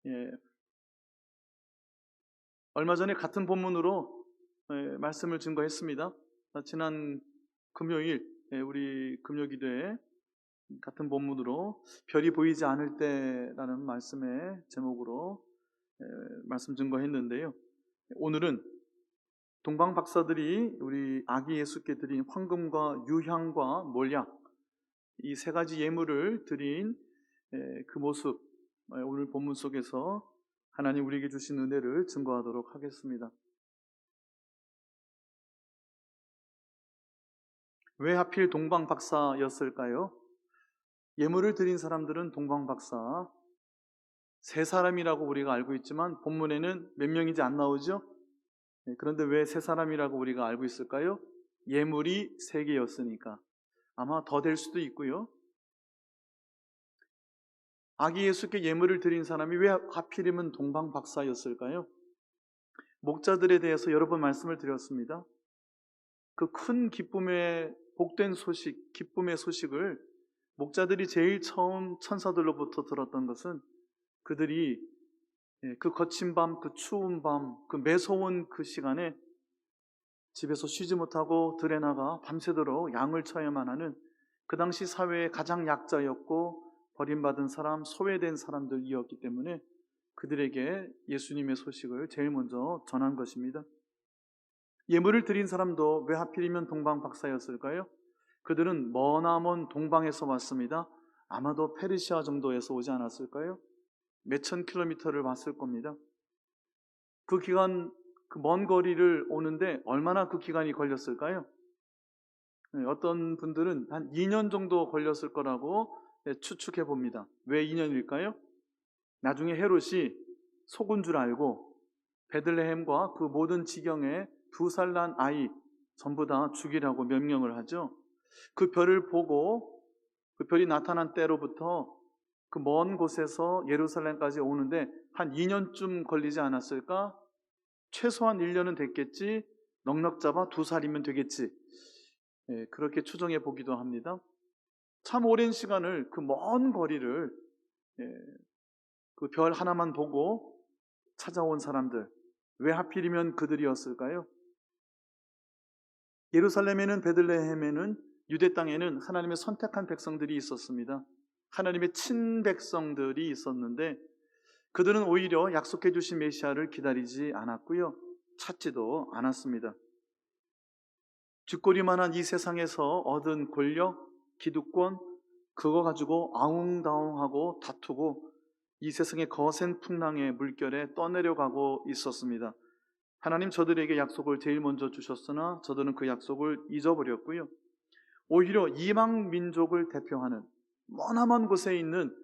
예, 얼마 전에 같은 본문으로 말씀을 증거했습니다. 지난 금요일 우리 금요기도에 같은 본문으로 별이 보이지 않을 때라는 말씀의 제목으로 말씀 증거했는데요. 오늘은 동방 박사들이 우리 아기 예수께 드린 황금과 유향과 몰약 이 세 가지 예물을 드린 그 모습, 오늘 본문 속에서 하나님 우리에게 주신 은혜를 증거하도록 하겠습니다. 왜 하필 동방 박사였을까요? 예물을 드린 사람들은 동방 박사 세 사람이라고 우리가 알고 있지만 본문에는 몇 명인지 안 나오죠? 그런데 왜 세 사람이라고 우리가 알고 있을까요? 예물이 세 개였으니까. 아마 더 될 수도 있고요. 아기 예수께 예물을 드린 사람이 왜 하필이면 동방 박사였을까요? 목자들에 대해서 여러 번 말씀을 드렸습니다. 그 큰 기쁨의 복된 소식, 기쁨의 소식을 목자들이 제일 처음 천사들로부터 들었던 것은 그들이 그 거친 밤, 그 추운 밤, 그 매서운 그 시간에 집에서 쉬지 못하고 들에 나가 밤새도록 양을 쳐야만 하는 그 당시 사회의 가장 약자였고 버림받은 사람, 소외된 사람들이었기 때문에 그들에게 예수님의 소식을 제일 먼저 전한 것입니다. 예물을 드린 사람도 왜 하필이면 동방 박사였을까요? 그들은 머나먼 동방에서 왔습니다. 아마도 페르시아 정도에서 오지 않았을까요? 몇천 킬로미터를 왔을 겁니다. 그 기간, 그 먼 거리를 오는데 얼마나 그 기간이 걸렸을까요? 어떤 분들은 한 2년 정도 걸렸을 거라고 추측해 봅니다. 왜 2년일까요? 나중에 헤롯이 속은 줄 알고 베들레헴과 그 모든 지경에 2살 난 아이 전부 다 죽이라고 명령을 하죠. 그 별을 보고 그 별이 나타난 때로부터 그 먼 곳에서 예루살렘까지 오는데 한 2년쯤 걸리지 않았을까? 최소한 1년은 됐겠지. 넉넉 잡아 2살이면 되겠지. 그렇게 추정해 보기도 합니다. 참 오랜 시간을 그 먼 거리를 그 별 하나만 보고 찾아온 사람들, 왜 하필이면 그들이었을까요? 예루살렘에는, 베들레헴에는, 유대 땅에는 하나님의 선택한 백성들이 있었습니다. 하나님의 친백성들이 있었는데 그들은 오히려 약속해 주신 메시아를 기다리지 않았고요, 찾지도 않았습니다. 쥐꼬리만한 이 세상에서 얻은 권력, 기득권, 그거 가지고 아웅다웅하고 다투고 이 세상의 거센 풍랑의 물결에 떠내려가고 있었습니다. 하나님 저들에게 약속을 제일 먼저 주셨으나 저들은 그 약속을 잊어버렸고요. 오히려 이방 민족을 대표하는 머나먼 곳에 있는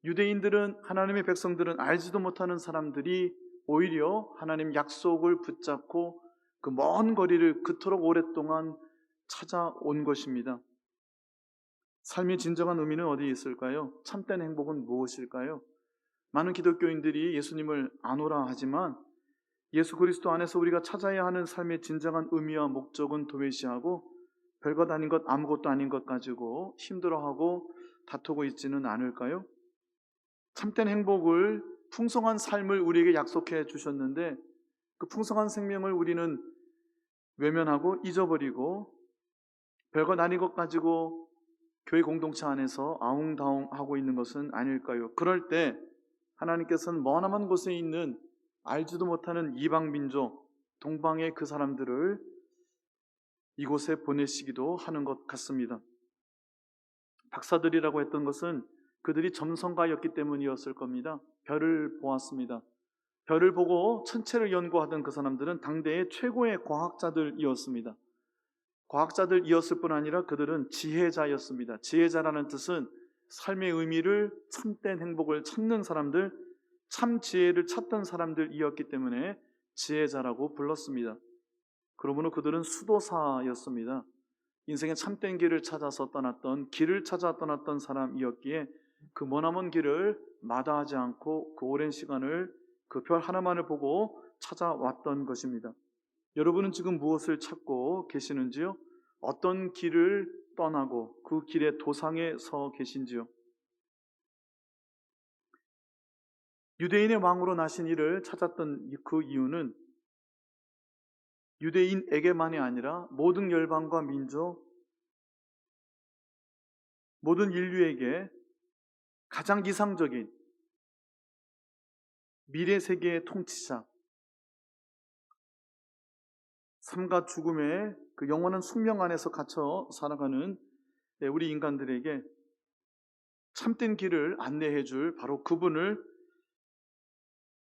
유대인들은, 하나님의 백성들은 알지도 못하는 사람들이 오히려 하나님 약속을 붙잡고 그 먼 거리를 그토록 오랫동안 찾아온 것입니다. 삶의 진정한 의미는 어디에 있을까요? 참된 행복은 무엇일까요? 많은 기독교인들이 예수님을 아노라 하지만 예수 그리스도 안에서 우리가 찾아야 하는 삶의 진정한 의미와 목적은 도외시하고 별것 아닌 것, 아무것도 아닌 것 가지고 힘들어하고 다투고 있지는 않을까요? 참된 행복을, 풍성한 삶을 우리에게 약속해 주셨는데 그 풍성한 생명을 우리는 외면하고 잊어버리고 별것 아닌 것 가지고 교회 공동체 안에서 아웅다웅하고 있는 것은 아닐까요? 그럴 때 하나님께서는 머나먼 곳에 있는 알지도 못하는 이방 민족, 동방의 그 사람들을 이곳에 보내시기도 하는 것 같습니다. 박사들이라고 했던 것은 그들이 점성가였기 때문이었을 겁니다. 별을 보았습니다. 별을 보고 천체를 연구하던 그 사람들은 당대의 최고의 과학자들이었습니다. 과학자들이었을 뿐 아니라 그들은 지혜자였습니다. 지혜자라는 뜻은 삶의 의미를, 참된 행복을 찾는 사람들, 참 지혜를 찾던 사람들이었기 때문에 지혜자라고 불렀습니다. 그러므로 그들은 수도사였습니다. 인생의 참된 길을 찾아서 떠났던, 길을 찾아 떠났던 사람이었기에 그 머나먼 길을 마다하지 않고 그 오랜 시간을 그 별 하나만을 보고 찾아왔던 것입니다. 여러분은 지금 무엇을 찾고 계시는지요? 어떤 길을 떠나고 그 길의 도상에 서 계신지요? 유대인의 왕으로 나신 이를 찾았던 그 이유는 유대인에게만이 아니라 모든 열방과 민족, 모든 인류에게 가장 이상적인 미래 세계의 통치자, 삶과 죽음의 그 영원한 숙명 안에서 갇혀 살아가는 우리 인간들에게 참된 길을 안내해 줄 바로 그분을,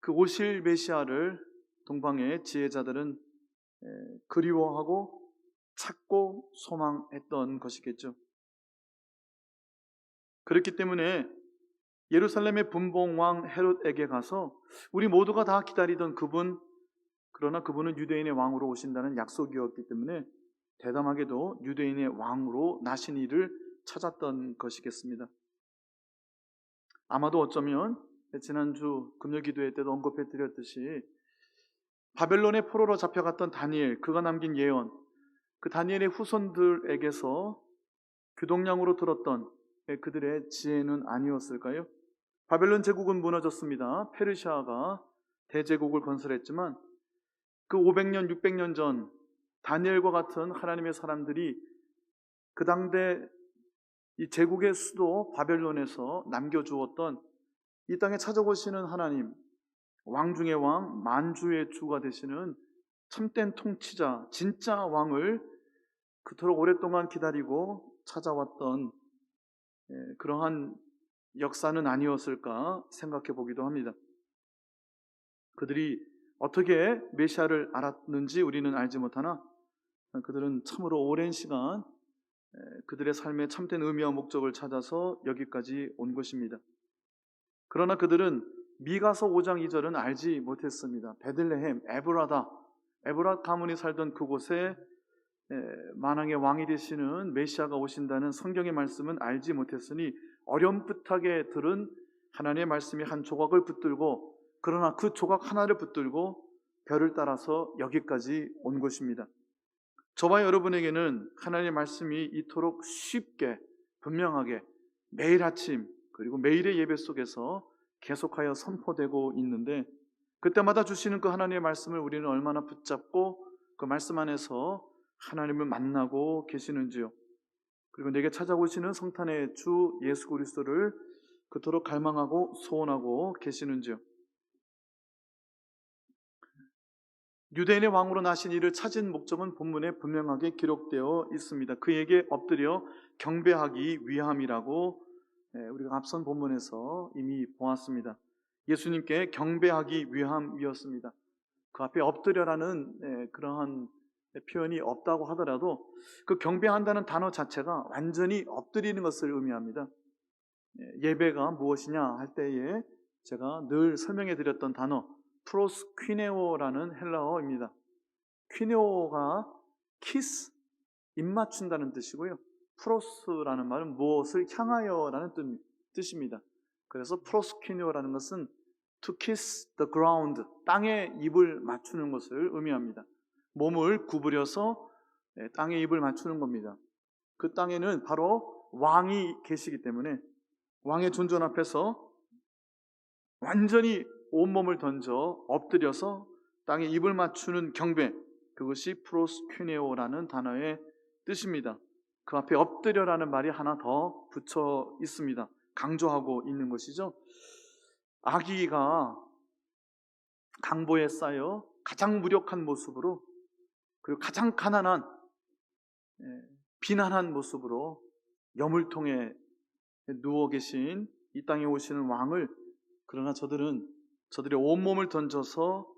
그 오실 메시아를 동방의 지혜자들은 그리워하고 찾고 소망했던 것이겠죠. 그렇기 때문에 예루살렘의 분봉왕 헤롯에게 가서 우리 모두가 다 기다리던 그분, 그러나 그분은 유대인의 왕으로 오신다는 약속이었기 때문에 대담하게도 유대인의 왕으로 나신 이를 찾았던 것이겠습니다. 아마도 어쩌면 지난주 금요기도회 때도 언급해 드렸듯이 바벨론의 포로로 잡혀갔던 다니엘, 그가 남긴 예언, 그 다니엘의 후손들에게서 교동량으로 들었던 그들의 지혜는 아니었을까요? 바벨론 제국은 무너졌습니다. 페르시아가 대제국을 건설했지만 그 500년, 600년 전 다니엘과 같은 하나님의 사람들이 그 당대 이 제국의 수도 바벨론에서 남겨주었던 이 땅에 찾아오시는 하나님, 왕 중의 왕, 만주의 주가 되시는 참된 통치자, 진짜 왕을 그토록 오랫동안 기다리고 찾아왔던 그러한 역사는 아니었을까 생각해 보기도 합니다. 그들이 어떻게 메시아를 알았는지 우리는 알지 못하나 그들은 참으로 오랜 시간 그들의 삶의 참된 의미와 목적을 찾아서 여기까지 온 것입니다. 그러나 그들은 미가서 5장 2절은 알지 못했습니다. 베들레헴, 에브라 가문이 살던 그곳에 만왕의 왕이 되시는 메시아가 오신다는 성경의 말씀은 알지 못했으니 어렴풋하게 들은 하나님의 말씀이 한 조각을 붙들고, 그러나 그 조각 하나를 붙들고 별을 따라서 여기까지 온 것입니다. 저와 여러분에게는 하나님의 말씀이 이토록 쉽게 분명하게 매일 아침 그리고 매일의 예배 속에서 계속하여 선포되고 있는데, 그때마다 주시는 그 하나님의 말씀을 우리는 얼마나 붙잡고 그 말씀 안에서 하나님을 만나고 계시는지요. 그리고 내게 찾아오시는 성탄의 주 예수 그리스도를 그토록 갈망하고 소원하고 계시는지요. 유대인의 왕으로 나신 이를 찾은 목적은 본문에 분명하게 기록되어 있습니다. 그에게 엎드려 경배하기 위함이라고 우리가 앞선 본문에서 이미 보았습니다. 예수님께 경배하기 위함이었습니다. 그 앞에 엎드려라는 그러한 표현이 없다고 하더라도 그 경배한다는 단어 자체가 완전히 엎드리는 것을 의미합니다. 예배가 무엇이냐 할 때에 제가 늘 설명해 드렸던 단어 프로스퀴네오라는 헬라어입니다. 퀴네오가 키스, 입 맞춘다는 뜻이고요. 프로스라는 말은 무엇을 향하여라는 뜻입니다. 그래서 프로스퀴네오라는 것은 to kiss the ground, 땅에 입을 맞추는 것을 의미합니다. 몸을 구부려서 땅에 입을 맞추는 겁니다. 그 땅에는 바로 왕이 계시기 때문에 왕의 존전 앞에서 완전히 온몸을 던져 엎드려서 땅에 입을 맞추는 경배, 그것이 프로스퀴네오라는 단어의 뜻입니다. 그 앞에 엎드려라는 말이 하나 더 붙여 있습니다. 강조하고 있는 것이죠. 아기가 강보에 쌓여 가장 무력한 모습으로, 그리고 가장 가난한 비난한 모습으로 여물통에 누워 계신 이 땅에 오시는 왕을, 그러나 저들의 온몸을 던져서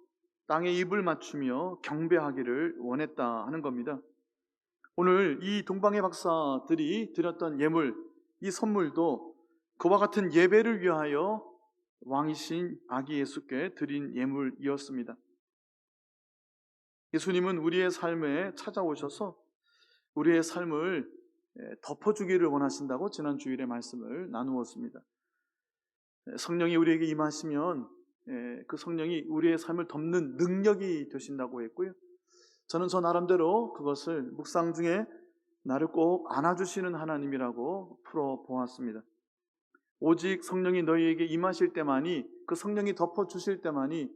땅에 입을 맞추며 경배하기를 원했다 하는 겁니다. 오늘 이 동방의 박사들이 드렸던 예물, 이 선물도 그와 같은 예배를 위하여 왕이신 아기 예수께 드린 예물이었습니다. 예수님은 우리의 삶에 찾아오셔서 우리의 삶을 덮어주기를 원하신다고 지난 주일에 말씀을 나누었습니다. 성령이 우리에게 임하시면 그 성령이 우리의 삶을 덮는 능력이 되신다고 했고요. 저는 저 나름대로 그것을 묵상 중에 나를 꼭 안아주시는 하나님이라고 풀어보았습니다. 오직 성령이 너희에게 임하실 때만이, 그 성령이 덮어주실 때만이,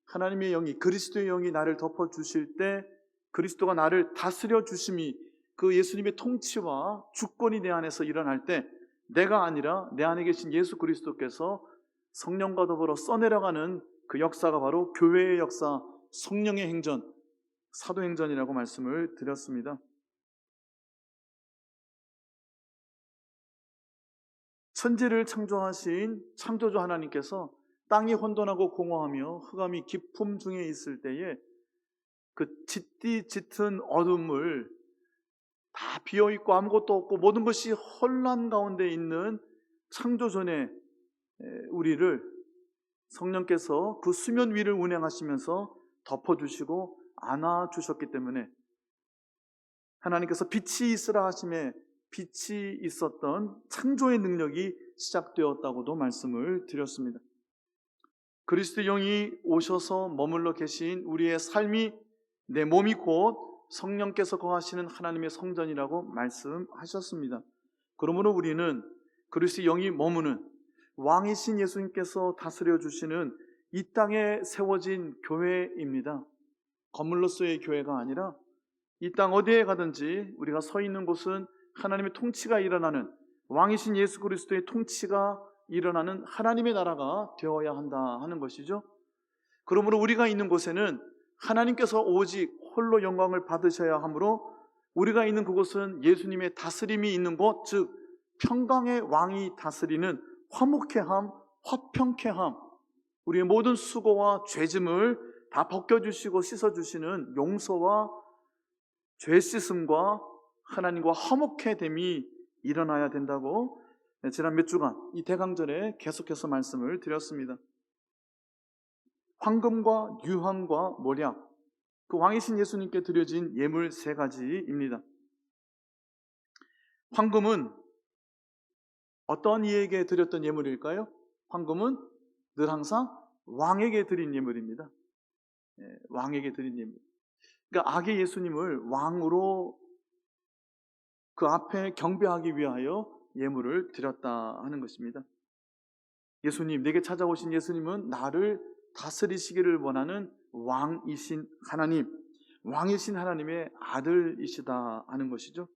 하나님의 영이, 그리스도의 영이 나를 덮어주실 때 그리스도가 나를 다스려 주심이, 그 예수님의 통치와 주권이 내 안에서 일어날 때 내가 아니라 내 안에 계신 예수 그리스도께서 성령과 더불어 써내려가는 그 역사가 바로 교회의 역사, 성령의 행전, 사도행전이라고 말씀을 드렸습니다. 천지를 창조하신 창조주 하나님께서 땅이 혼돈하고 공허하며 흑암이 깊음 중에 있을 때에 그 짙디 짙은 어둠을 다 비어있고 아무것도 없고 모든 것이 혼란 가운데 있는 창조전에 우리를 성령께서 그 수면 위를 운행하시면서 덮어주시고 안아주셨기 때문에 하나님께서 빛이 있으라 하심에 빛이 있었던 창조의 능력이 시작되었다고도 말씀을 드렸습니다. 그리스도 영이 오셔서 머물러 계신 우리의 삶이, 내 몸이 곧 성령께서 거하시는 하나님의 성전이라고 말씀하셨습니다. 그러므로 우리는 그리스도 영이 머무는 왕이신 예수님께서 다스려 주시는 이 땅에 세워진 교회입니다. 건물로서의 교회가 아니라 이 땅 어디에 가든지 우리가 서 있는 곳은 하나님의 통치가 일어나는, 왕이신 예수 그리스도의 통치가 일어나는 하나님의 나라가 되어야 한다 하는 것이죠. 그러므로 우리가 있는 곳에는 하나님께서 오직 홀로 영광을 받으셔야 하므로 우리가 있는 그곳은 예수님의 다스림이 있는 곳, 즉 평강의 왕이 다스리는 화목해함, 화평케함, 우리의 모든 수고와 죄짐을 다 벗겨주시고 씻어주시는 용서와 죄 씻음과 하나님과 화목해됨이 일어나야 된다고 지난 몇 주간 이 대강절에 계속해서 말씀을 드렸습니다. 황금과 유황과 몰약, 그 왕이신 예수님께 드려진 예물 3가지입니다. 황금은 어떤 이에게 드렸던 예물일까요? 황금은 늘 항상 왕에게 드린 예물입니다. 왕에게 드린 예물. 그러니까 악의 예수님을 왕으로 그 앞에 경배하기 위하여 예물을 드렸다 하는 것입니다. 예수님, 내게 찾아오신 예수님은 나를 다스리시기를 원하는 왕이신 하나님, 왕이신 하나님의 아들이시다 하는 것이죠.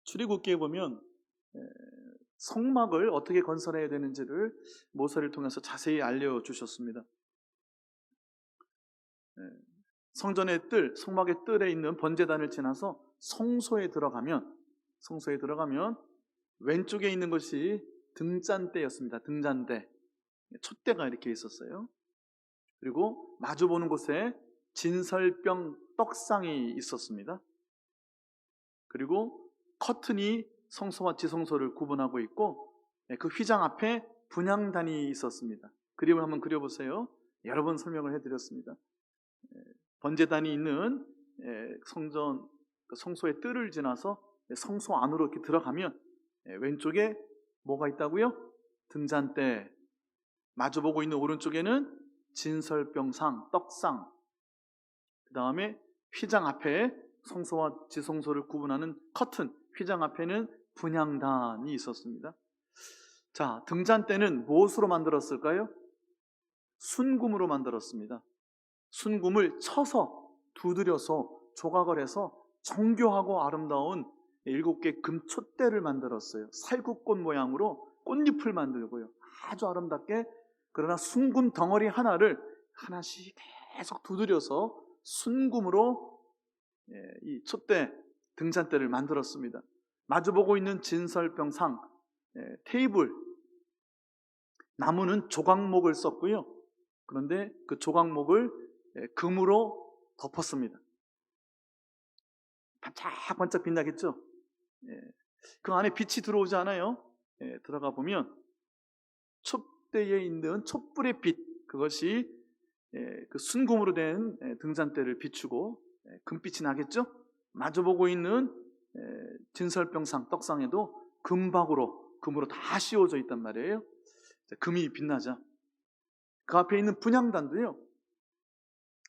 출애굽기에 보면 성막을 어떻게 건설해야 되는지를 모세를 통해서 자세히 알려주셨습니다. 성전의 뜰, 성막의 뜰에 있는 번제단을 지나서 성소에 들어가면 왼쪽에 있는 것이 등잔대였습니다. 등잔대, 촛대가 이렇게 있었어요. 그리고 마주보는 곳에 진설병 떡상이 있었습니다. 그리고 커튼이 성소와 지성소를 구분하고 있고 그 휘장 앞에 분향단이 있었습니다. 그림을 한번 그려보세요. 여러 번 설명을 해드렸습니다. 번제단이 있는 성전, 성소의 뜰을 지나서 성소 안으로 이렇게 들어가면 왼쪽에 뭐가 있다고요? 등잔대. 마주보고 있는 오른쪽에는 진설병상, 떡상. 그 다음에 휘장 앞에 성소와 지성소를 구분하는 커튼, 휘장 앞에는 분향단이 있었습니다. 자, 등잔대는 무엇으로 만들었을까요? 순금으로 만들었습니다. 순금을 쳐서 두드려서 조각을 해서 정교하고 아름다운 7개 금촛대를 만들었어요. 살구꽃 모양으로 꽃잎을 만들고요. 아주 아름답게. 그러나 순금 덩어리 하나를 하나씩 계속 두드려서 순금으로 이 촛대, 등잔대를 만들었습니다. 마주보고 있는 진설병상, 테이블, 나무는 조각목을 썼고요. 그런데 그 조각목을 금으로 덮었습니다. 반짝반짝 빛나겠죠? 그 안에 빛이 들어오지 않아요? 들어가 보면 촛대에 있는 촛불의 빛, 그것이 그 순금으로 된 등잔대를 비추고 금빛이 나겠죠? 마주보고 있는 진설병상, 떡상에도 금으로 다 씌워져 있단 말이에요. 금이 빛나자. 그 앞에 있는 분향단도요,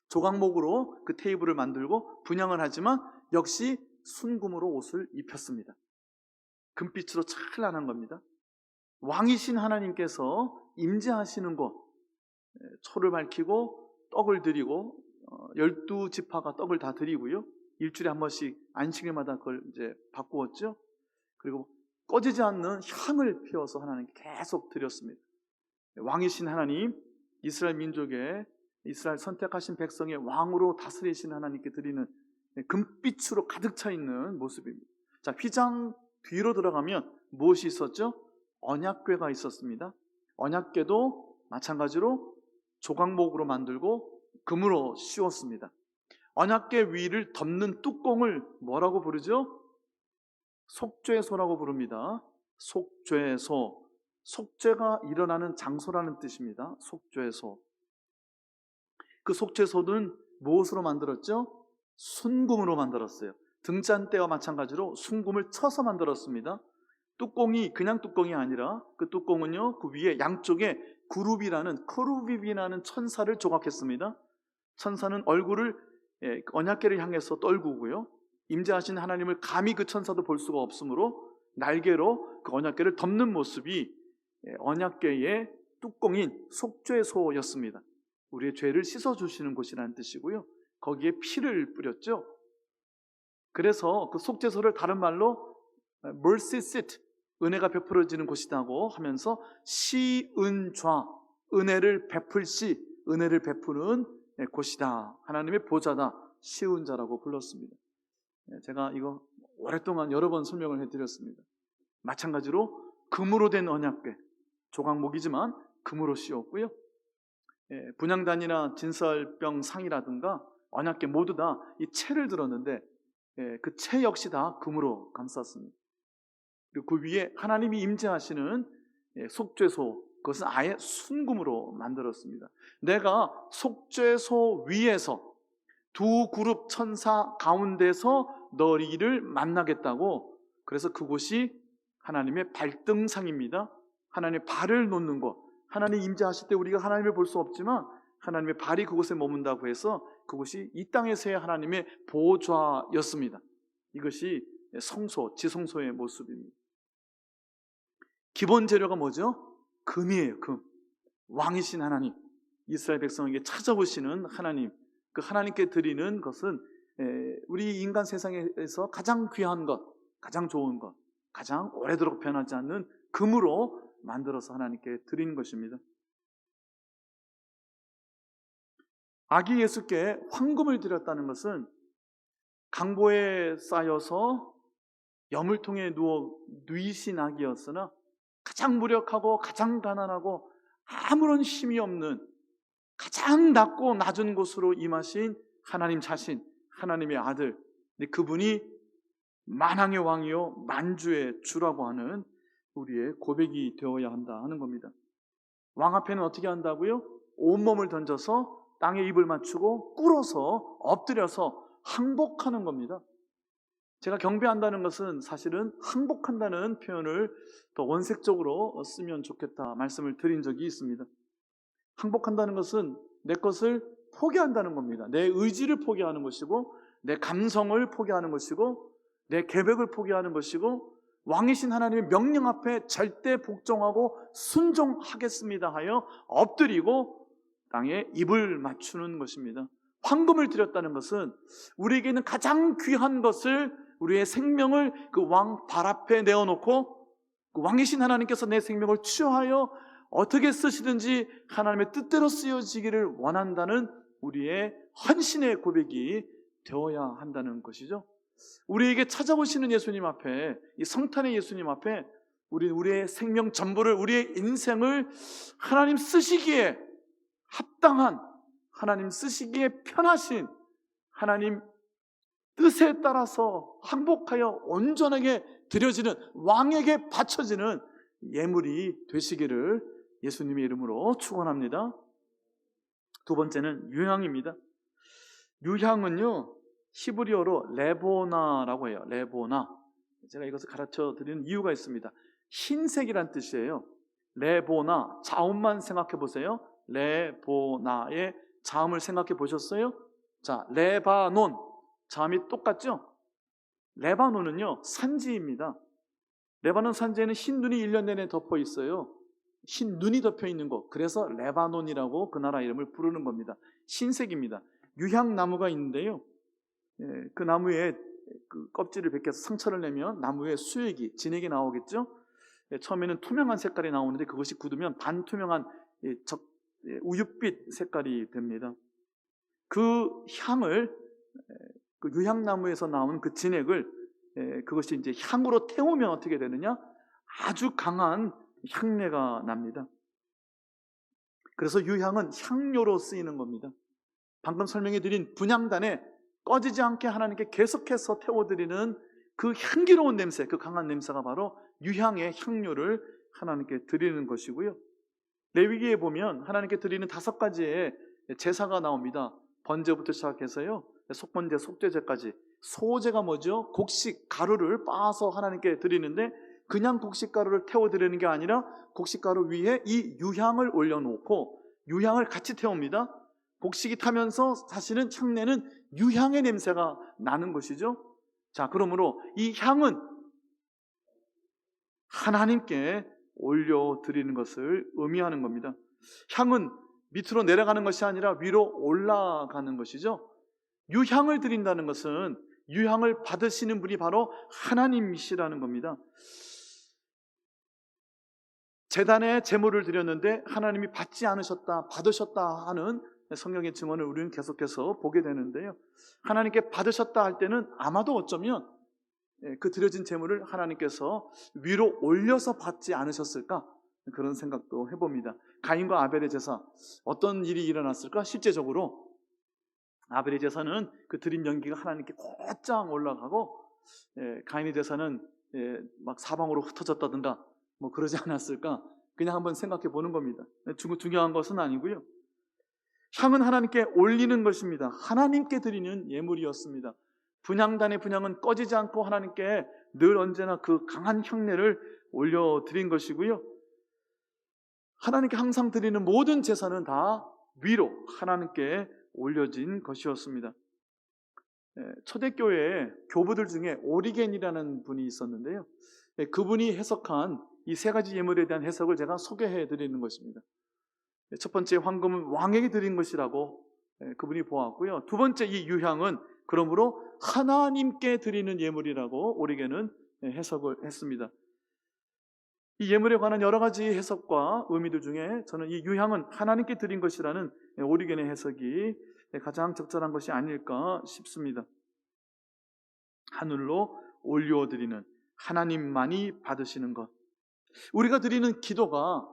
조각목으로 그 테이블을 만들고 분향을 하지만 역시 순금으로 옷을 입혔습니다. 금빛으로 찬란한 겁니다. 왕이신 하나님께서 임재하시는 곳, 초를 밝히고 떡을 드리고 12지파가 떡을 다 드리고요. 일주일에 한 번씩 안식일마다 그걸 이제 바꾸었죠. 그리고 꺼지지 않는 향을 피워서 하나님께 계속 드렸습니다. 왕이신 하나님, 이스라엘 민족의, 이스라엘 선택하신 백성의 왕으로 다스리신 하나님께 드리는 금빛으로 가득 차 있는 모습입니다. 자, 휘장 뒤로 들어가면 무엇이 있었죠? 언약궤가 있었습니다. 언약궤도 마찬가지로 조각목으로 만들고 금으로 씌웠습니다. 언약궤 위를 덮는 뚜껑을 뭐라고 부르죠? 속죄소라고 부릅니다. 속죄소. 속죄가 일어나는 장소라는 뜻입니다. 속죄소. 그 속죄소는 무엇으로 만들었죠? 순금으로 만들었어요. 등잔대와 마찬가지로 순금을 쳐서 만들었습니다. 뚜껑이 그냥 뚜껑이 아니라 그 뚜껑은요, 그 위에 양쪽에 크루비라는 천사를 조각했습니다. 천사는 얼굴을 언약궤를 향해서 떨구고요, 임재하신 하나님을 감히 그 천사도 볼 수가 없으므로 날개로 그 언약궤를 덮는 모습이 언약궤의 뚜껑인 속죄소였습니다. 우리의 죄를 씻어주시는 곳이라는 뜻이고요, 거기에 피를 뿌렸죠. 그래서 그 속죄소를 다른 말로 mercy seat, 은혜가 베풀어지는 곳이라고 하면서 시은좌, 은혜를 베풀시, 은혜를 베푸는 곳이다, 하나님의 보좌다, 시은좌라고 불렀습니다. 제가 이거 오랫동안 여러 번 설명을 해드렸습니다. 마찬가지로 금으로 된 언약궤, 조각목이지만 금으로 씌웠고요, 분향단이나 진설병 상이라든가 언약궤 모두 다 이 채를 들었는데 그 채 역시 다 금으로 감쌌습니다. 그리고 그 위에 하나님이 임재하시는 속죄소, 그것은 아예 순금으로 만들었습니다. 내가 속죄소 위에서 두 그룹 천사 가운데서 너희를 만나겠다고, 그래서 그곳이 하나님의 발등상입니다. 하나님의 발을 놓는 곳, 하나님 임재하실 때 우리가 하나님을 볼 수 없지만 하나님의 발이 그곳에 머문다고 해서 그곳이 이 땅에서의 하나님의 보좌였습니다. 이것이 성소, 지성소의 모습입니다. 기본 재료가 뭐죠? 금이에요. 금. 왕이신 하나님, 이스라엘 백성에게 찾아오시는 하나님, 그 하나님께 드리는 것은 우리 인간 세상에서 가장 귀한 것, 가장 좋은 것, 가장 오래도록 변하지 않는 금으로 만들어서 하나님께 드리는 것입니다. 아기 예수께 황금을 드렸다는 것은 강보에 쌓여서 여물통에 누워 누이신 아기였으나 가장 무력하고 가장 가난하고 아무런 힘이 없는 가장 낮고 낮은 곳으로 임하신 하나님 자신, 하나님의 아들, 그분이 만왕의 왕이요 만주의 주라고 하는 우리의 고백이 되어야 한다 하는 겁니다. 왕 앞에는 어떻게 한다고요? 온몸을 던져서 땅에 입을 맞추고 꿇어서 엎드려서 항복하는 겁니다. 제가 경배한다는 것은 사실은 항복한다는 표현을 더 원색적으로 쓰면 좋겠다 말씀을 드린 적이 있습니다. 항복한다는 것은 내 것을 포기한다는 겁니다. 내 의지를 포기하는 것이고, 내 감성을 포기하는 것이고, 내 계획을 포기하는 것이고, 왕이신 하나님의 명령 앞에 절대 복종하고 순종하겠습니다 하여 엎드리고 땅에 입을 맞추는 것입니다. 황금을 드렸다는 것은 우리에게는 가장 귀한 것을, 우리의 생명을 그 왕 발 앞에 내어놓고 그 왕이신 하나님께서 내 생명을 취하여 어떻게 쓰시든지 하나님의 뜻대로 쓰여지기를 원한다는 우리의 헌신의 고백이 되어야 한다는 것이죠. 우리에게 찾아오시는 예수님 앞에, 이 성탄의 예수님 앞에 우리의 생명 전부를, 우리의 인생을 하나님 쓰시기에 합당한, 하나님 쓰시기에 편하신 하나님 뜻에 따라서 항복하여 온전하게 드려지는, 왕에게 바쳐지는 예물이 되시기를 예수님의 이름으로 축원합니다. 두 번째는 유향입니다. 유향은요, 히브리어로 레보나라고 해요. 레보나. 제가 이것을 가르쳐 드리는 이유가 있습니다. 흰색이란 뜻이에요. 레보나, 자음만 생각해 보세요. 레보나의 자음을 생각해 보셨어요? 자, 레바논, 자음이 똑같죠? 레바논은요, 산지입니다. 레바논 산지에는 흰 눈이 1년 내내 덮어 있어요. 흰 눈이 덮여 있는 곳. 그래서 레바논이라고 그 나라 이름을 부르는 겁니다. 흰색입니다. 유향나무가 있는데요. 그 나무에 그 껍질을 벗겨서 상처를 내면 나무에 수액이, 진액이 나오겠죠. 처음에는 투명한 색깔이 나오는데 그것이 굳으면 반투명한 우윳빛 색깔이 됩니다. 그 향을, 그 유향나무에서 나오는 그 진액을, 그것이 이제 향으로 태우면 어떻게 되느냐? 아주 강한 향내가 납니다. 그래서 유향은 향료로 쓰이는 겁니다. 방금 설명해 드린 분향단에 꺼지지 않게 하나님께 계속해서 태워드리는 그 향기로운 냄새, 그 강한 냄새가 바로 유향의 향료를 하나님께 드리는 것이고요. 레위기에 보면 하나님께 드리는 5가지의 제사가 나옵니다. 번제부터 시작해서요, 속번제, 속죄제까지. 소제가 뭐죠? 곡식 가루를 빻아서 하나님께 드리는데, 그냥 곡식 가루를 태워드리는 게 아니라 곡식 가루 위에 이 유향을 올려놓고 유향을 같이 태웁니다. 곡식이 타면서 사실은 향내는 유향의 냄새가 나는 것이죠. 자, 그러므로 이 향은 하나님께 올려드리는 것을 의미하는 겁니다. 향은 밑으로 내려가는 것이 아니라 위로 올라가는 것이죠. 유향을 드린다는 것은 유향을 받으시는 분이 바로 하나님이시라는 겁니다. 제단에 제물을 드렸는데 하나님이 받지 않으셨다, 받으셨다 하는 성경의 증언을 우리는 계속해서 보게 되는데요. 하나님께 받으셨다 할 때는 아마도 어쩌면 그 드려진 제물을 하나님께서 위로 올려서 받지 않으셨을까? 그런 생각도 해봅니다. 가인과 아벨의 제사, 어떤 일이 일어났을까? 실제적으로 아벨의 제사는 그 드린 연기가 하나님께 곧장 올라가고, 가인의 제사는 막 사방으로 흩어졌다든가 뭐 그러지 않았을까? 그냥 한번 생각해 보는 겁니다. 중요한 것은 아니고요. 향은 하나님께 올리는 것입니다. 하나님께 드리는 예물이었습니다. 분향단의 분향은 꺼지지 않고 하나님께 늘 언제나 그 강한 향내를 올려드린 것이고요. 하나님께 항상 드리는 모든 제사는 다 위로 하나님께 올려진 것이었습니다. 초대교회에 교부들 중에 오리겐이라는 분이 있었는데요. 그분이 해석한 이 3가지 예물에 대한 해석을 제가 소개해 드리는 것입니다. 첫 번째, 황금은 왕에게 드린 것이라고 그분이 보았고요. 두 번째, 이 유향은 그러므로 하나님께 드리는 예물이라고 오리겐은 해석을 했습니다. 이 예물에 관한 여러 가지 해석과 의미들 중에 저는 이 유향은 하나님께 드린 것이라는 오리겐의 해석이 가장 적절한 것이 아닐까 싶습니다. 하늘로 올려드리는, 하나님만이 받으시는 것. 우리가 드리는 기도가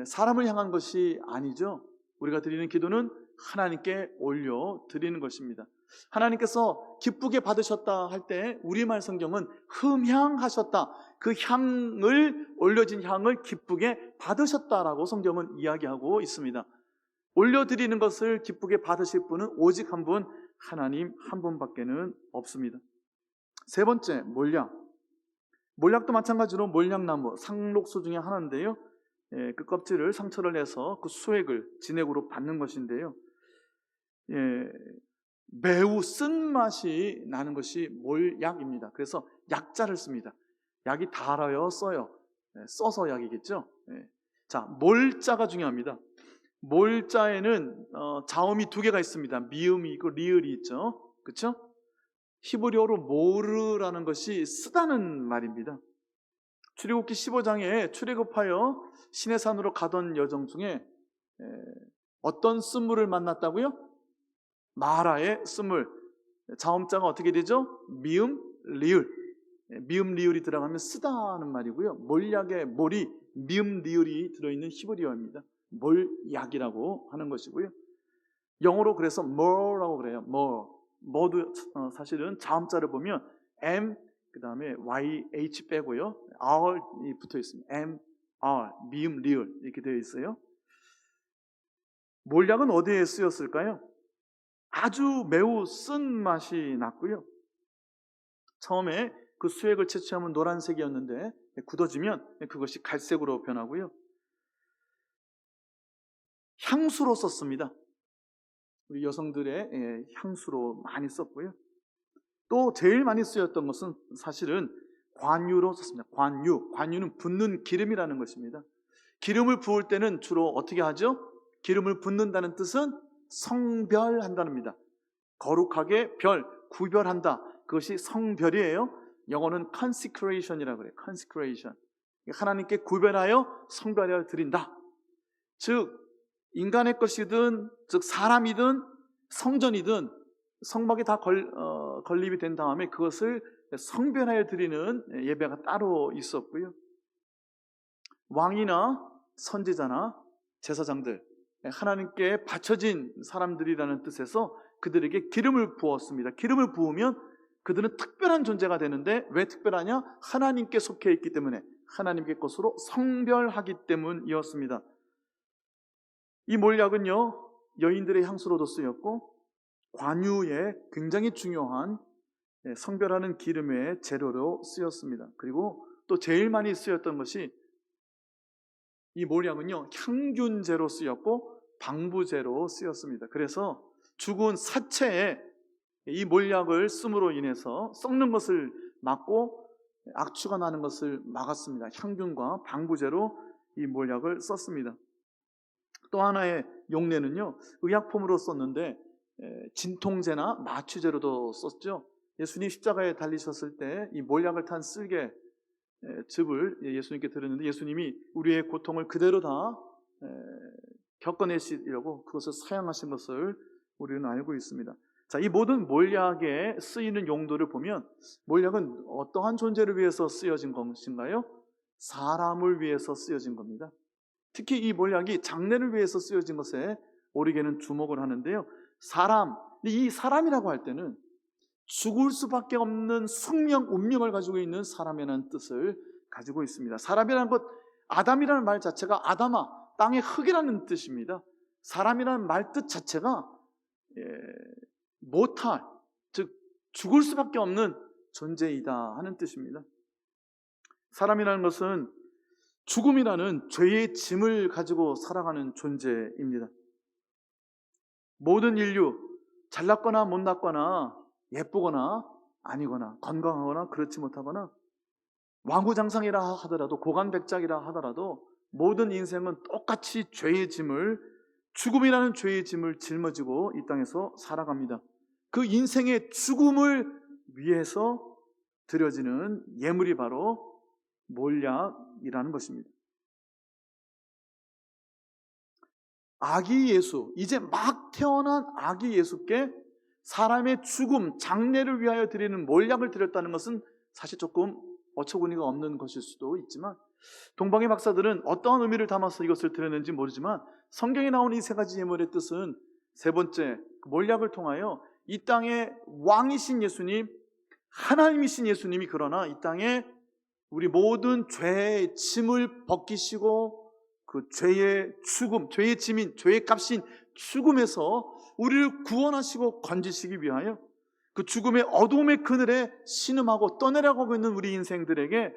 사람을 향한 것이 아니죠. 우리가 드리는 기도는 하나님께 올려드리는 것입니다. 하나님께서 기쁘게 받으셨다 할 때 우리말 성경은 흠향하셨다, 그 향을, 올려진 향을 기쁘게 받으셨다라고 성경은 이야기하고 있습니다. 올려드리는 것을 기쁘게 받으실 분은 오직 한 분, 하나님 한 분밖에는 없습니다. 3번째, 몰약. 몰약도 마찬가지로 몰약나무, 상록수 중에 하나인데요. 그 껍질을 상처를 내서 그 수액을 진액으로 받는 것인데요. 매우 쓴맛이 나는 것이 몰약입니다. 그래서 약자를 씁니다. 약이 달아요, 써요? 써서 약이겠죠. 자, 몰자가 중요합니다. 몰자에는 자음이 2개가 있습니다. 미음이 있고 리을이 있죠. 그렇죠? 히브리어로 모르라는 것이 쓰다는 말입니다. 출애굽기 15장에 출애굽하여 시내산으로 가던 여정 중에 어떤 쓴물을 만났다고요? 마라의 쓴물. 자음자가 어떻게 되죠? 미음, 리을. 미음, 리을이 들어가면 쓰다는 말이고요. 몰약의 몰이 미음, 리을이 들어있는 히브리어입니다. 몰약이라고 하는 것이고요. 영어로 그래서 more라고 그래요. more도 사실은 자음자를 보면 M, 그 다음에 YH 빼고요, R이 붙어 있습니다. M, R, 미음, 리을 이렇게 되어 있어요. 몰약은 어디에 쓰였을까요? 아주 매우 쓴 맛이 났고요. 처음에 그 수액을 채취하면 노란색이었는데 굳어지면 그것이 갈색으로 변하고요. 향수로 썼습니다. 우리 여성들의 향수로 많이 썼고요. 또 제일 많이 쓰였던 것은 사실은 관유로 썼습니다. 관유는 붓는 기름이라는 것입니다. 기름을 부을 때는 주로 어떻게 하죠? 기름을 붓는다는 뜻은 성별한다는 겁니다. 거룩하게 구별한다. 그것이 성별이에요. 영어는 consecration이라고 그래요. consecration. 하나님께 구별하여 성별하여 드린다. 즉 인간의 것이든, 즉 사람이든 성전이든 성막에 다 건립이 된 다음에 그것을 성별하여 드리는 예배가 따로 있었고요. 왕이나 선지자나 제사장들, 하나님께 바쳐진 사람들이라는 뜻에서 그들에게 기름을 부었습니다. 기름을 부으면 그들은 특별한 존재가 되는데, 왜 특별하냐? 하나님께 속해 있기 때문에, 하나님께 것으로 성별하기 때문이었습니다. 이 몰약은요, 여인들의 향수로도 쓰였고 관유에 굉장히 중요한 성별하는 기름의 재료로 쓰였습니다. 그리고 또 제일 많이 쓰였던 것이, 이 몰약은요 향균제로 쓰였고 방부제로 쓰였습니다. 그래서 죽은 사체에 이 몰약을 씀으로 인해서 썩는 것을 막고 악취가 나는 것을 막았습니다. 향균과 방부제로 이 몰약을 썼습니다. 또 하나의 용례는요, 의약품으로 썼는데 진통제나 마취제로도 썼죠. 예수님 십자가에 달리셨을 때 이 몰약을 탄 쓸개 즙을 예수님께 드렸는데, 예수님이 우리의 고통을 그대로 다 겪어내시려고 그것을 사용하신 것을 우리는 알고 있습니다. 자, 이 모든 몰약에 쓰이는 용도를 보면, 몰약은 어떠한 존재를 위해서 쓰여진 것인가요? 사람을 위해서 쓰여진 겁니다. 특히 이 몰약이 장례를 위해서 쓰여진 것에 오리게는 주목을 하는데요, 이 사람이라고 할 때는 죽을 수밖에 없는 숙명, 운명을 가지고 있는 사람이라는 뜻을 가지고 있습니다. 사람이라는 것, 아담이라는 말 자체가 아담아, 땅의 흙이라는 뜻입니다. 사람이라는 말 뜻 자체가 못할, 즉 죽을 수밖에 없는 존재이다 하는 뜻입니다. 사람이라는 것은 죽음이라는 죄의 짐을 가지고 살아가는 존재입니다. 모든 인류, 잘났거나 못났거나 예쁘거나 아니거나 건강하거나 그렇지 못하거나 왕후장상이라 하더라도 고관백작이라 하더라도 모든 인생은 똑같이 죄의 짐을, 죽음이라는 죄의 짐을 짊어지고 이 땅에서 살아갑니다. 그 인생의 죽음을 위해서 드려지는 예물이 바로 몰약이라는 것입니다. 아기 예수, 이제 막 태어난 아기 예수께 사람의 죽음, 장례를 위하여 드리는 몰약을 드렸다는 것은 사실 조금 어처구니가 없는 것일 수도 있지만, 동방의 박사들은 어떠한 의미를 담아서 이것을 드렸는지 모르지만 성경에 나오는 이 세 가지 예물의 뜻은, 세 번째, 몰약을 통하여 이 땅의 왕이신 예수님, 하나님이신 예수님이 그러나 이 땅에 우리 모든 죄의 짐을 벗기시고 그 죄의 죽음, 죄의 짐인, 죄의 값인 죽음에서 우리를 구원하시고 건지시기 위하여 그 죽음의 어두움의 그늘에 신음하고 떠내려가고 있는 우리 인생들에게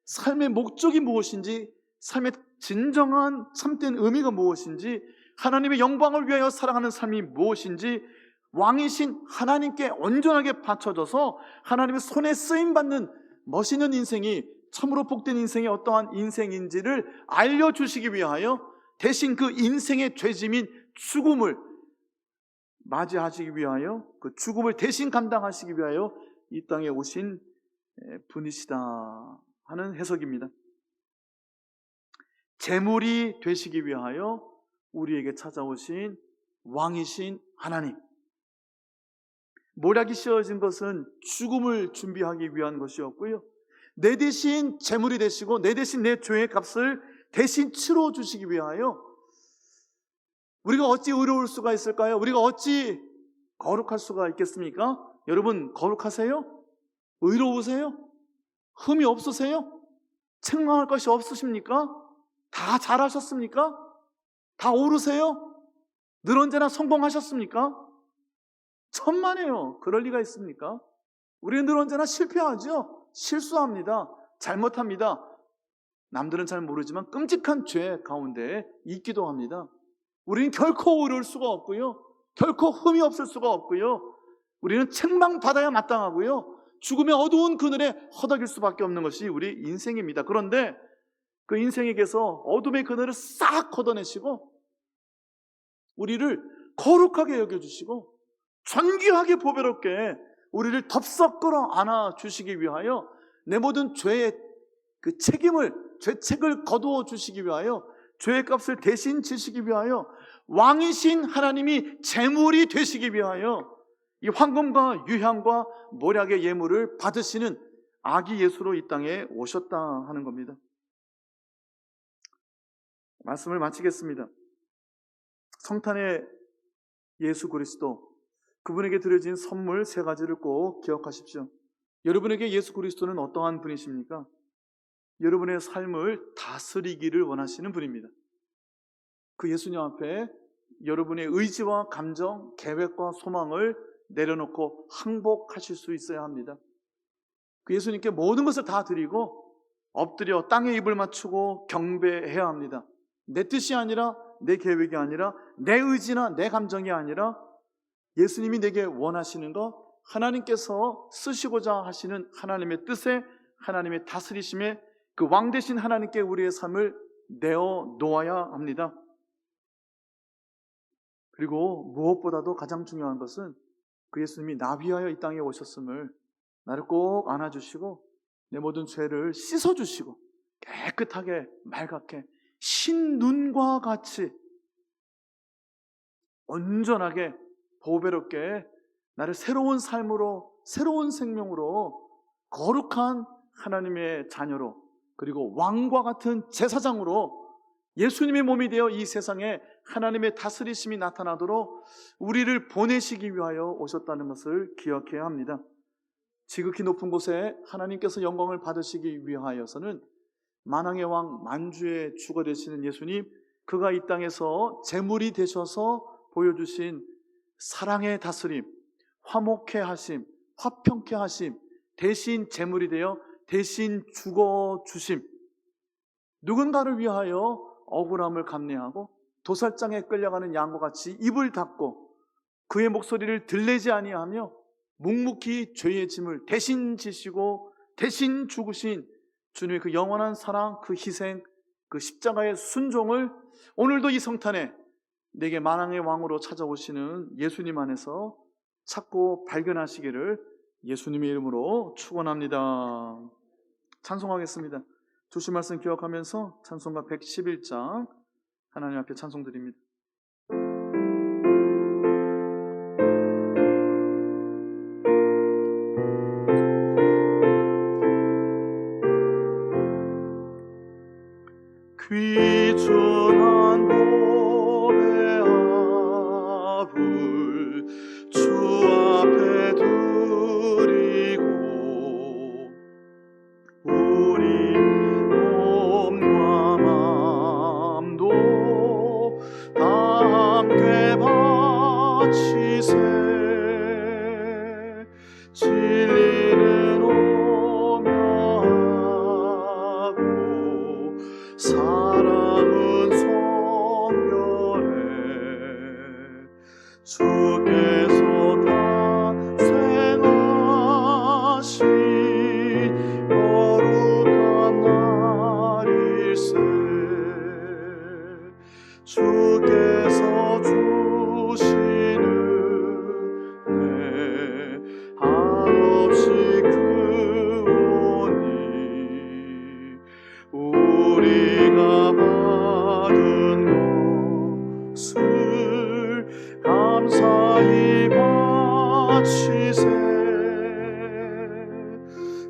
삶의 목적이 무엇인지, 삶의 진정한 참된 의미가 무엇인지, 하나님의 영광을 위하여 살아가는 삶이 무엇인지, 왕이신 하나님께 온전하게 바쳐져서 하나님의 손에 쓰임받는 멋있는 인생이 참으로 복된 인생이 어떠한 인생인지를 알려주시기 위하여 대신 그 인생의 죄짐인 죽음을 맞이하시기 위하여, 그 죽음을 대신 감당하시기 위하여 이 땅에 오신 분이시다 하는 해석입니다. 제물이 되시기 위하여 우리에게 찾아오신 왕이신 하나님, 몰약이 씌워진 것은 죽음을 준비하기 위한 것이었고요, 내 대신 제물이 되시고 내 대신 내 죄의 값을 대신 치러주시기 위하여, 우리가 어찌 의로울 수가 있을까요? 우리가 어찌 거룩할 수가 있겠습니까? 여러분, 거룩하세요? 의로우세요? 흠이 없으세요? 책망할 것이 없으십니까? 다 잘하셨습니까? 다 오르세요? 늘 언제나 성공하셨습니까? 천만에요. 그럴 리가 있습니까? 우리는 늘 언제나 실패하죠. 실수합니다. 잘못합니다. 남들은 잘 모르지만 끔찍한 죄 가운데 있기도 합니다. 우리는 결코 의로울 수가 없고요, 결코 흠이 없을 수가 없고요, 우리는 책망받아야 마땅하고요, 죽음의 어두운 그늘에 허덕일 수밖에 없는 것이 우리 인생입니다. 그런데 그 인생에게서 어둠의 그늘을 싹 걷어내시고 우리를 거룩하게 여겨주시고 존귀하게 보배롭게 우리를 덥석 끌어 안아 주시기 위하여 내 모든 죄의 그 죄책을 거두어 주시기 위하여, 죄의 값을 대신 지시기 위하여, 왕이신 하나님이 제물이 되시기 위하여 이 황금과 유향과 몰약의 예물을 받으시는 아기 예수로 이 땅에 오셨다 하는 겁니다. 말씀을 마치겠습니다. 성탄의 예수 그리스도, 그분에게 드려진 선물 3가지를 꼭 기억하십시오. 여러분에게 예수 그리스도는 어떠한 분이십니까? 여러분의 삶을 다스리기를 원하시는 분입니다. 그 예수님 앞에 여러분의 의지와 감정, 계획과 소망을 내려놓고 항복하실 수 있어야 합니다. 그 예수님께 모든 것을 다 드리고 엎드려 땅에 입을 맞추고 경배해야 합니다. 내 뜻이 아니라, 내 계획이 아니라, 내 의지나 내 감정이 아니라 예수님이 내게 원하시는 것, 하나님께서 쓰시고자 하시는 하나님의 뜻에, 하나님의 다스리심에 그 왕 되신 하나님께 우리의 삶을 내어 놓아야 합니다. 그리고 무엇보다도 가장 중요한 것은 그 예수님이 나 위하여 이 땅에 오셨음을 나를 꼭 안아주시고 내 모든 죄를 씻어주시고 깨끗하게 맑게 신눈과 같이 온전하게 보배롭게 나를 새로운 삶으로, 새로운 생명으로, 거룩한 하나님의 자녀로, 그리고 왕과 같은 제사장으로 예수님의 몸이 되어 이 세상에 하나님의 다스리심이 나타나도록 우리를 보내시기 위하여 오셨다는 것을 기억해야 합니다. 지극히 높은 곳에 하나님께서 영광을 받으시기 위하여서는 만왕의 왕, 만주의 주가 되시는 예수님, 그가 이 땅에서 제물이 되셔서 보여주신 사랑의 다스림, 화목케 하심, 화평케 하심, 대신 제물이 되어 대신 죽어주심, 누군가를 위하여 억울함을 감내하고 도살장에 끌려가는 양과 같이 입을 닫고 그의 목소리를 들리지 아니하며 묵묵히 죄의 짐을 대신 지시고 대신 죽으신 주님의 그 영원한 사랑, 그 희생, 그 십자가의 순종을 오늘도 이 성탄에 내게 만왕의 왕으로 찾아오시는 예수님 안에서 찾고 발견하시기를 예수님의 이름으로 축원합니다. 찬송하겠습니다. 주신 말씀 기억하면서 찬송가 111장 하나님 앞에 찬송드립니다. 귀중한 보배 앞을 주 앞에 두리고 우리 몸과 마음도 다 함께 바치세. 진리는 오며 하고 사랑은 성결해. 주께서 탄생하신 거룩한 날일세. 주께서 주시는 내 한없이 크오니 우리가 받은 것을 감사히 바치세.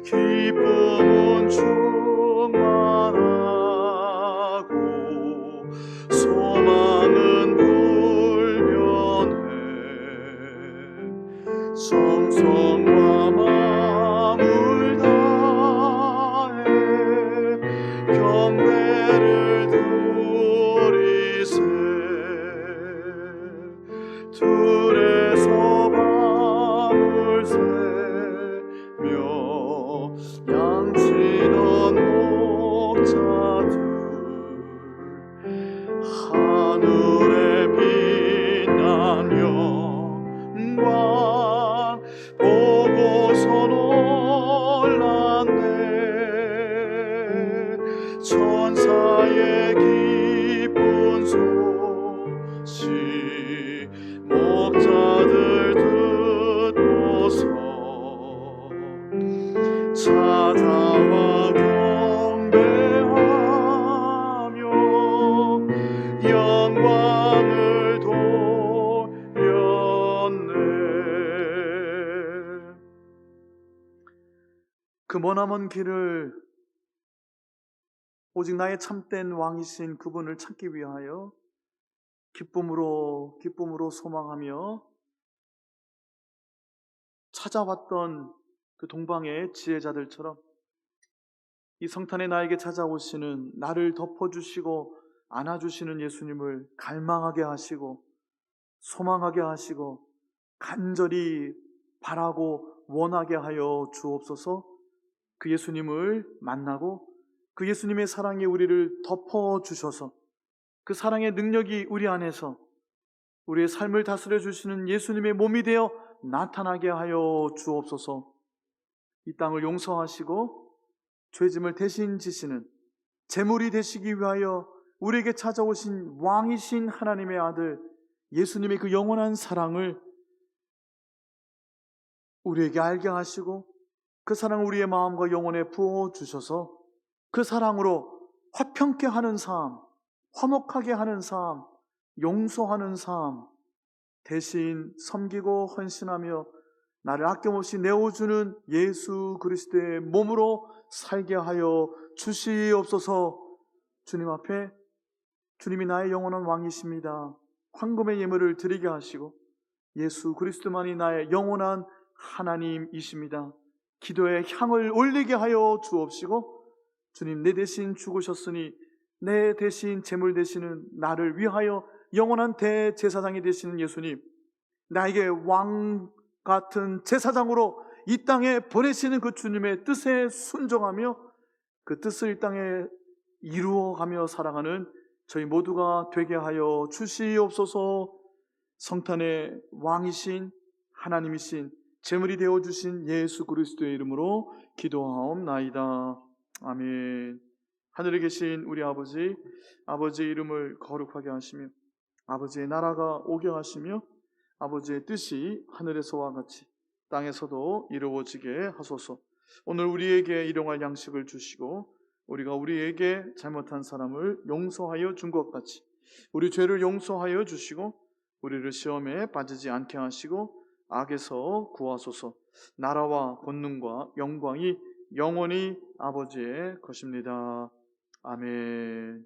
기쁨은 충만하고 소망은 불변해. 정성과 마음을 다해 경배를 드리세. 들에서 밤을 새며 양치던 목자들 하늘에 빛난 영광 영광을 돌렸네. 그 머나먼 길을 오직 나의 참된 왕이신 그분을 찾기 위하여 기쁨으로 소망하며 찾아왔던 그 동방의 지혜자들처럼 이 성탄에 나에게 찾아오시는, 나를 덮어주시고 안아주시는 예수님을 갈망하게 하시고 소망하게 하시고 간절히 바라고 원하게 하여 주옵소서. 그 예수님을 만나고 그 예수님의 사랑이 우리를 덮어주셔서 그 사랑의 능력이 우리 안에서 우리의 삶을 다스려 주시는 예수님의 몸이 되어 나타나게 하여 주옵소서. 이 땅을 용서하시고 죄짐을 대신 지시는 제물이 되시기 위하여 우리에게 찾아오신 왕이신 하나님의 아들 예수님의 그 영원한 사랑을 우리에게 알게 하시고 그 사랑을 우리의 마음과 영혼에 부어주셔서 그 사랑으로 화평케 하는 삶, 화목하게 하는 삶, 용서하는 삶, 대신 섬기고 헌신하며 나를 아낌없이 내어주는 예수 그리스도의 몸으로 살게 하여 주시옵소서. 주님 앞에 주님이 나의 영원한 왕이십니다. 황금의 예물을 드리게 하시고 예수 그리스도만이 나의 영원한 하나님이십니다. 기도의 향을 올리게 하여 주옵시고 주님, 내 대신 죽으셨으니 내 대신 제물 되시는 나를 위하여 영원한 대제사장이 되시는 예수님, 나에게 왕 같은 제사장으로 이 땅에 보내시는 그 주님의 뜻에 순종하며 그 뜻을 이 땅에 이루어가며 살아가는 저희 모두가 되게 하여 주시옵소서. 성탄의 왕이신 하나님이신 제물이 되어주신 예수 그리스도의 이름으로 기도하옵나이다. 아멘. 하늘에 계신 우리 아버지, 아버지의 이름을 거룩하게 하시며 아버지의 나라가 오게 하시며 아버지의 뜻이 하늘에서와 같이 땅에서도 이루어지게 하소서. 오늘 우리에게 일용할 양식을 주시고 우리가 우리에게 잘못한 사람을 용서하여 준 것 같이 우리 죄를 용서하여 주시고 우리를 시험에 빠지지 않게 하시고 악에서 구하소서. 나라와 권능과 영광이 영원히 아버지의 것입니다. 아멘.